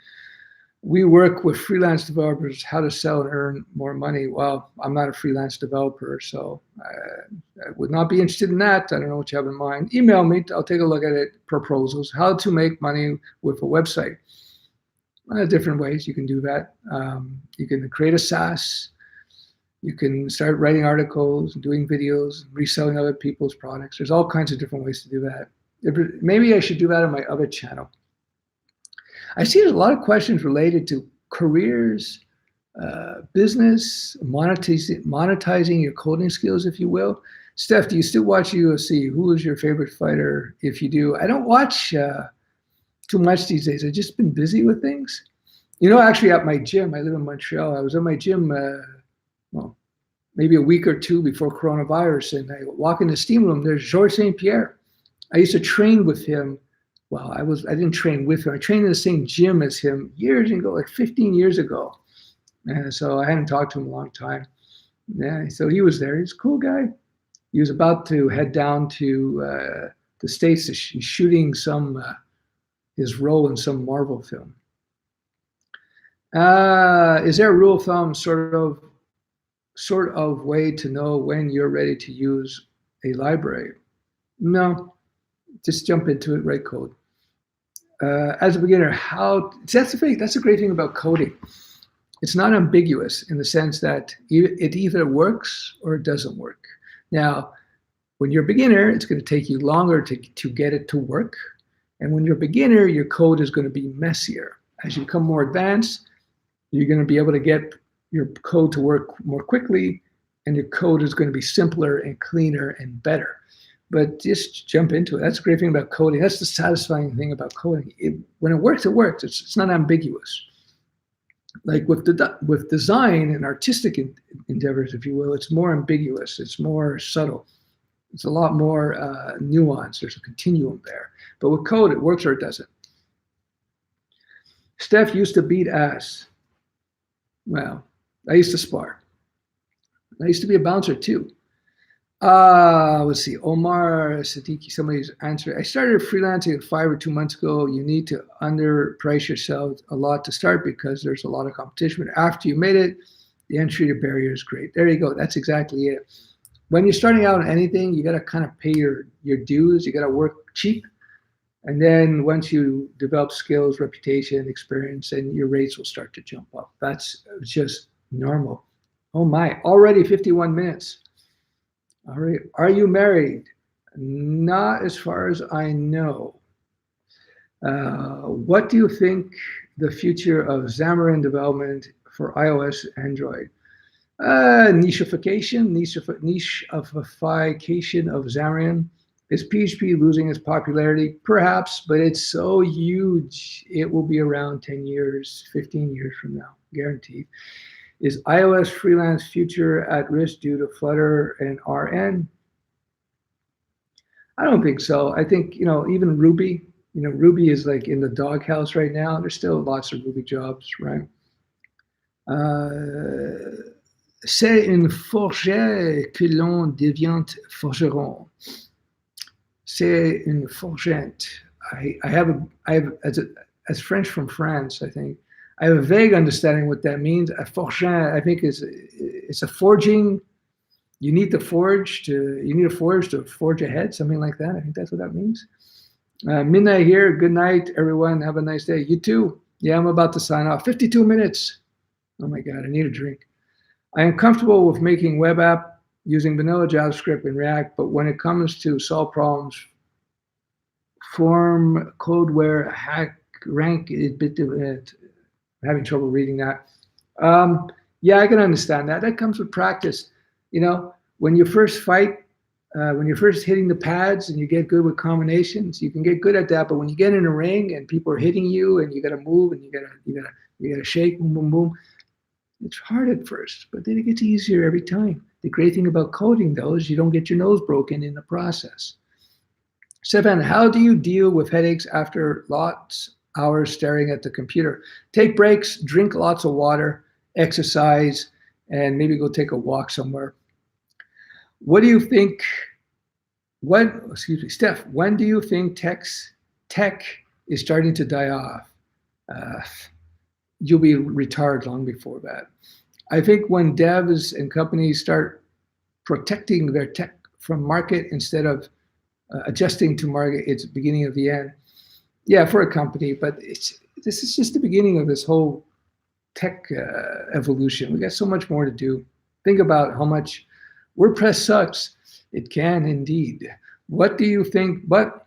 We work with freelance developers, how to sell and earn more money. Well, I'm not a freelance developer, so I would not be interested in that. I don't know what you have in mind. Email me. I'll take a look at it. Proposals. How to make money with a website. Different ways you can do that. You can create a SaaS. You can start writing articles, doing videos, reselling other people's products. There's all kinds of different ways to do that. Maybe I should do that on my other channel. I see there's a lot of questions related to careers, business, monetizing your coding skills, if you will. Steph, do you still watch UFC? Who is your favorite fighter? If you do, I don't watch too much these days. I've just been busy with things. Actually at my gym, I live in Montreal. I was at my gym, maybe a week or two before coronavirus, and I walk in the steam room. There's Georges St. Pierre. I used to train with him. Well, I didn't train with him. I trained in the same gym as him years ago, like 15 years ago. And so I hadn't talked to him in a long time. Yeah, so he was there. He's a cool guy. He was about to head down to the States. He's shooting his role in some Marvel film. Is there a rule of thumb, sort of way to know when you're ready to use a library? No, just jump into it, write code. As a beginner, that's a great thing about coding. it's not ambiguous in the sense that it either works or it doesn't work. Now, when you're a beginner, it's going to take you longer to get it to work. And when you're a beginner, your code is going to be messier. As you become more advanced, you're going to be able to get your code to work more quickly, and your code is going to be simpler and cleaner and better. But just jump into it. That's the great thing about coding. That's the satisfying thing about coding. When it works, it works. It's not ambiguous. Like with design and artistic endeavors, if you will, it's more ambiguous. It's more subtle. It's a lot more nuanced. There's a continuum there. But with code, it works or it doesn't. Stef used to beat ass. Well, I used to spar. I used to be a bouncer too. Let's see, Omar Siddiqui, somebody's answer. I started freelancing 5 or 2 months ago. You need to underprice yourself a lot to start because there's a lot of competition. But after you made it, the entry barrier is great. There you go. That's exactly it. When you're starting out on anything, you got to kind of pay your dues. You got to work cheap. And then once you develop skills, reputation, experience, and your rates will start to jump up. That's just normal. Oh my, already 51 minutes. All right, are you married? Not as far as I know. What do you think the future of Xamarin development for iOS, Android? Nicheification of Xamarin. Is PHP losing its popularity? Perhaps, but it's so huge, it will be around 10 years, 15 years from now, guaranteed. Is iOS freelance future at risk due to Flutter and RN? I don't think so. I think, even Ruby, Ruby is like in the doghouse right now. There's still lots of Ruby jobs, right? C'est une forget que l'on devient forgeron. C'est une forgette. I have as French from France, I think. I have a vague understanding what that means. A forgeant, I think, it's a forging. You need a forge to forge ahead, something like that. I think that's what that means. Midnight here. Good night, everyone. Have a nice day. You too. Yeah, I'm about to sign off. 52 minutes. Oh my God, I need a drink. I am comfortable with making web app using vanilla JavaScript and React, but when it comes to solve problems, form, codeware, hack, rank, having trouble reading that. Yeah, I can understand that. That comes with practice. When you first fight, when you're first hitting the pads and you get good with combinations, you can get good at that. But when you get in a ring and people are hitting you and you got to move and you got to shake, boom, boom, boom, it's hard at first, but then it gets easier every time. The great thing about coding, though, is you don't get your nose broken in the process. Stefan, how do you deal with headaches after lots hours staring at the computer? Take breaks, drink lots of water, exercise, and maybe go take a walk somewhere. What do you think? Steph, when do you think tech is starting to die off? You'll be retired long before that. I think when devs and companies start protecting their tech from market instead of adjusting to market, it's the beginning of the end. Yeah, for a company, but this is just the beginning of this whole tech evolution. We got so much more to do. Think about how much WordPress sucks. It can indeed. What do you think? But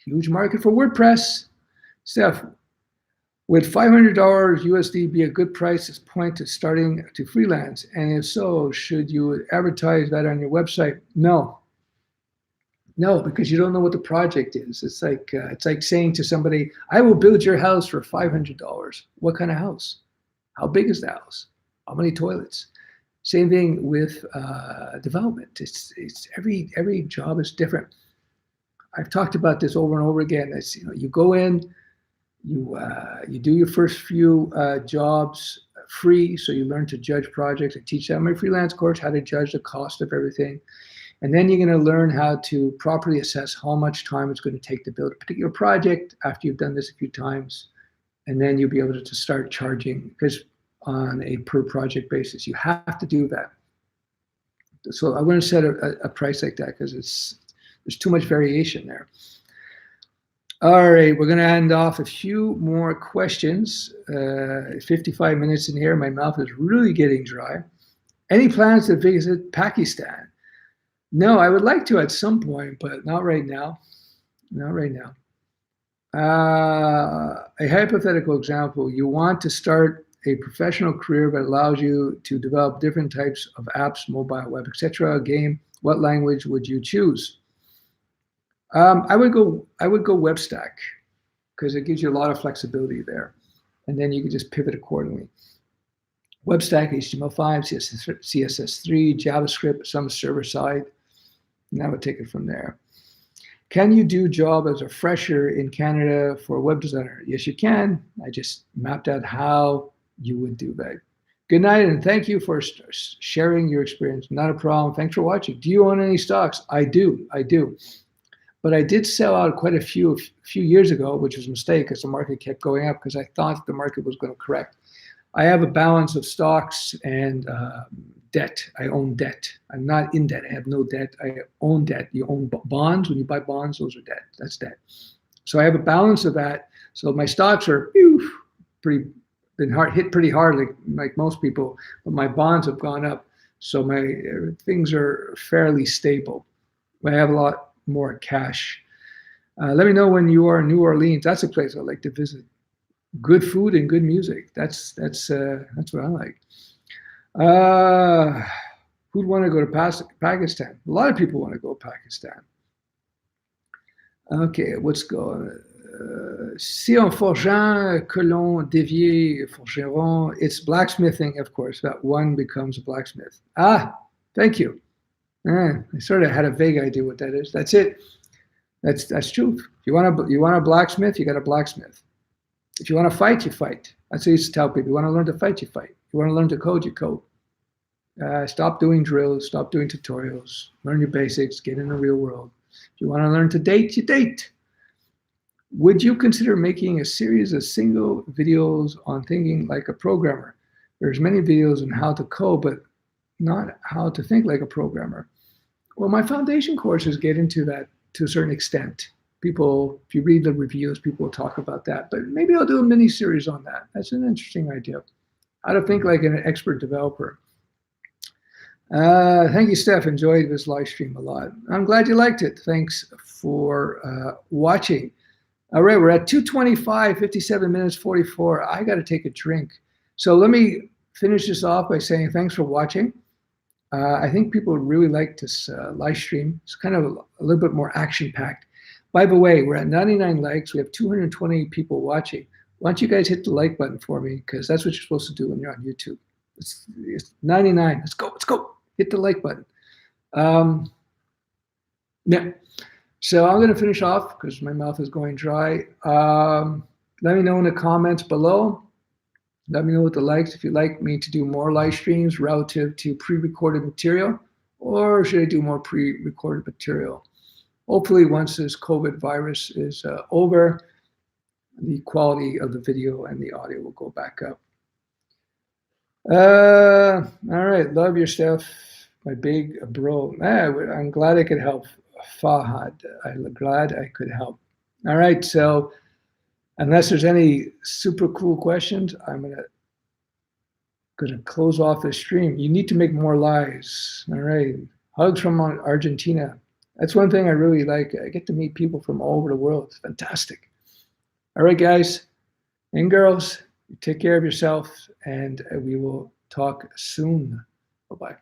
huge market for WordPress. Steph, would $500 USD be a good price point to starting to freelance? And if so, should you advertise that on your website? No, because you don't know what the project is. It's like saying to somebody, I will build your house for $500. What kind of house? How big is the house? How many toilets? Same thing with development. It's every job is different. I've talked about this over and over again. It's, you go in, you do your first few jobs free, so you learn to judge projects. I teach that in my freelance course, how to judge the cost of everything. And then you're going to learn how to properly assess how much time it's going to take to build a particular project after you've done this a few times. And then you'll be able to start charging, because on a per project basis, you have to do that. So I wouldn't set a price like that because there's too much variation there. All right, we're going to end off a few more questions. 55 minutes in here. My mouth is really getting dry. Any plans to visit Pakistan? No, I would like to at some point, but not right now. Not right now. A hypothetical example, you want to start a professional career that allows you to develop different types of apps, mobile, web, etc. Game. What language would you choose? I would go web stack because it gives you a lot of flexibility there, and then you can just pivot accordingly. Web stack, HTML5, CSS3, JavaScript, some server side, and I would take it from there. Can you do job as a fresher in Canada for a web designer? Yes, you can. I just mapped out how you would do that. Good night, and thank you for sharing your experience. Not a problem. Thanks for watching. Do you own any stocks? I do. I do. But I did sell out quite a few years ago, which was a mistake because the market kept going up because I thought the market was going to correct. I have a balance of stocks and debt. I own debt. I'm not in debt. I have no debt. I own debt. You own bonds. When you buy bonds, those are debt. That's debt. So I have a balance of that. So my stocks are been hit pretty hard, like most people, but my bonds have gone up. So my things are fairly stable. I have a lot more cash. Let me know when you are in New Orleans. That's a place I'd like to visit. Good food and good music. That's what I like. Who'd want to go to Pakistan? A lot of people want to go to Pakistan. Okay, let's go. Si en forgeant que l'on dévie forgeron, it's blacksmithing, of course. That one becomes a blacksmith. Thank you. I sort of had a vague idea what that is. That's it. That's truth. If you want a blacksmith, you got a blacksmith. If you want to fight, you fight. That's what I used to tell people. You want to learn to fight, you fight. You want to learn to code, you code. Stop doing drills. Stop doing tutorials. Learn your basics. Get in the real world. If you want to learn to date, you date. Would you consider making a series of single videos on thinking like a programmer? There's many videos on how to code, but not how to think like a programmer. Well, my foundation courses get into that to a certain extent. People, if you read the reviews, people will talk about that. But maybe I'll do a mini series on that. That's an interesting idea. How to think like an expert developer. Thank you, Stef. Enjoyed this live stream a lot. I'm glad you liked it. Thanks for watching. All right, we're at 2:25, 57 minutes, 44. I got to take a drink. So let me finish this off by saying thanks for watching. I think people really like this live stream. It's kind of a little bit more action-packed. By the way, we're at 99 likes. We have 220 people watching. Why don't you guys hit the like button for me? Because that's what you're supposed to do when you're on YouTube. It's 99. Let's go. Let's go. Hit the like button. Yeah. So I'm going to finish off because my mouth is going dry. Let me know in the comments below. Let me know what the likes, if you'd like me to do more live streams relative to pre-recorded material, or should I do more pre-recorded material? Hopefully once this COVID virus is over, the quality of the video and the audio will go back up. All right, love your stuff, my big bro. I'm glad I could help. Fahad, I'm glad I could help. All right, so unless there's any super cool questions, I'm gonna close off the stream. You need to make more lives. All right, hugs from Argentina. That's one thing I really like. I get to meet people from all over the world. It's fantastic. All right, guys and girls, take care of yourself, and we will talk soon. Bye-bye.